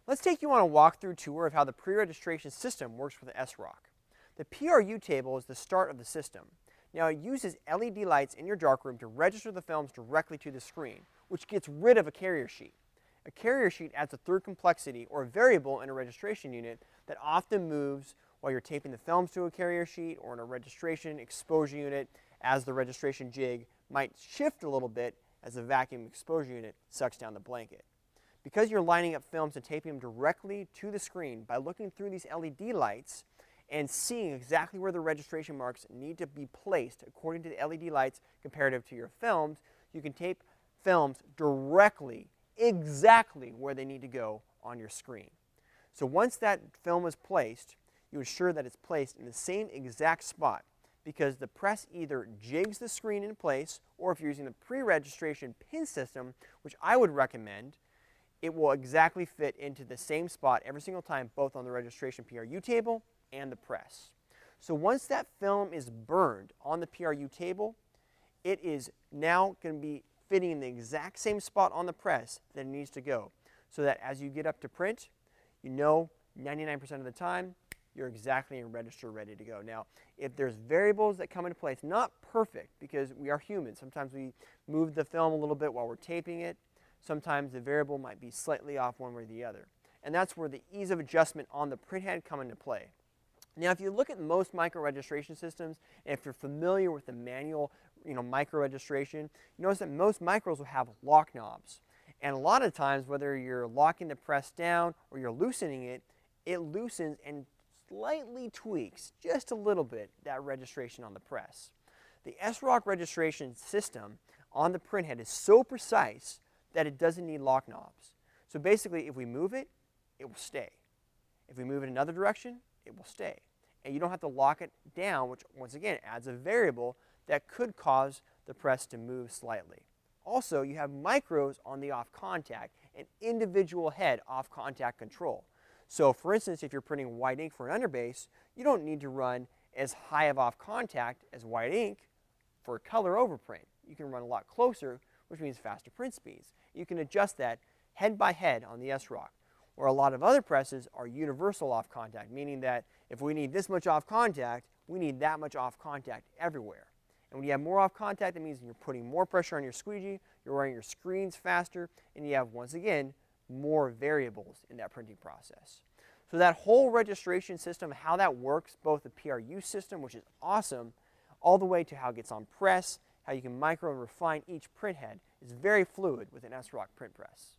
Let's take you on a walkthrough tour of how the pre-registration system works with SROC. The PRU table is the start of the system. Now it uses LED lights in your darkroom to register the films directly to the screen, which gets rid of a carrier sheet. A carrier sheet adds a third complexity or variable in a registration unit that often moves while you're taping the films to a carrier sheet or in a registration exposure unit, as the registration jig might shift a little bit as the vacuum exposure unit sucks down the blanket. Because you're lining up films and taping them directly to the screen by looking through these LED lights and seeing exactly where the registration marks need to be placed according to the LED lights comparative to your films, you can tape films directly, exactly where they need to go on your screen. So once that film is placed, you ensure that it's placed in the same exact spot, because the press either jigs the screen in place, or if you're using the pre-registration pin system, which I would recommend, it will exactly fit into the same spot every single time, both on the registration PRU table and the press. So once that film is burned on the PRU table, it is now going to be fitting in the exact same spot on the press that it needs to go, so that as you get up to print, you know 99% of the time you're exactly in register ready to go. Now, if there's variables that come into play, it's not perfect because we are human. Sometimes we move the film a little bit while we're taping it. Sometimes the variable might be slightly off one way or the other. And that's where the ease of adjustment on the printhead come into play. Now, if you look at most micro registration systems, and if you're familiar with the manual micro registration, you notice that most micros will have lock knobs. And a lot of times, whether you're locking the press down or you're loosening it, it loosens and slightly tweaks just a little bit that registration on the press. The SROC registration system on the printhead is so precise that it doesn't need lock knobs. So basically, if we move it, it will stay. If we move it another direction, it will stay. And you don't have to lock it down, which once again adds a variable that could cause the press to move slightly. Also, you have micros on the off contact and individual head off contact control. So for instance, if you're printing white ink for an underbase, you don't need to run as high of off contact as white ink for a color overprint. You can run a lot closer, which means faster print speeds. You can adjust that head by head on the SROC. Or a lot of other presses are universal off contact, meaning that if we need this much off contact, we need that much off contact everywhere. And when you have more off contact, that means you're putting more pressure on your squeegee, you're running your screens faster, and you have, once again, more variables in that printing process. So that whole registration system, how that works, both the PRU system, which is awesome, all the way to how it gets on press, how you can micro and refine each printhead, is very fluid with an SROC print press.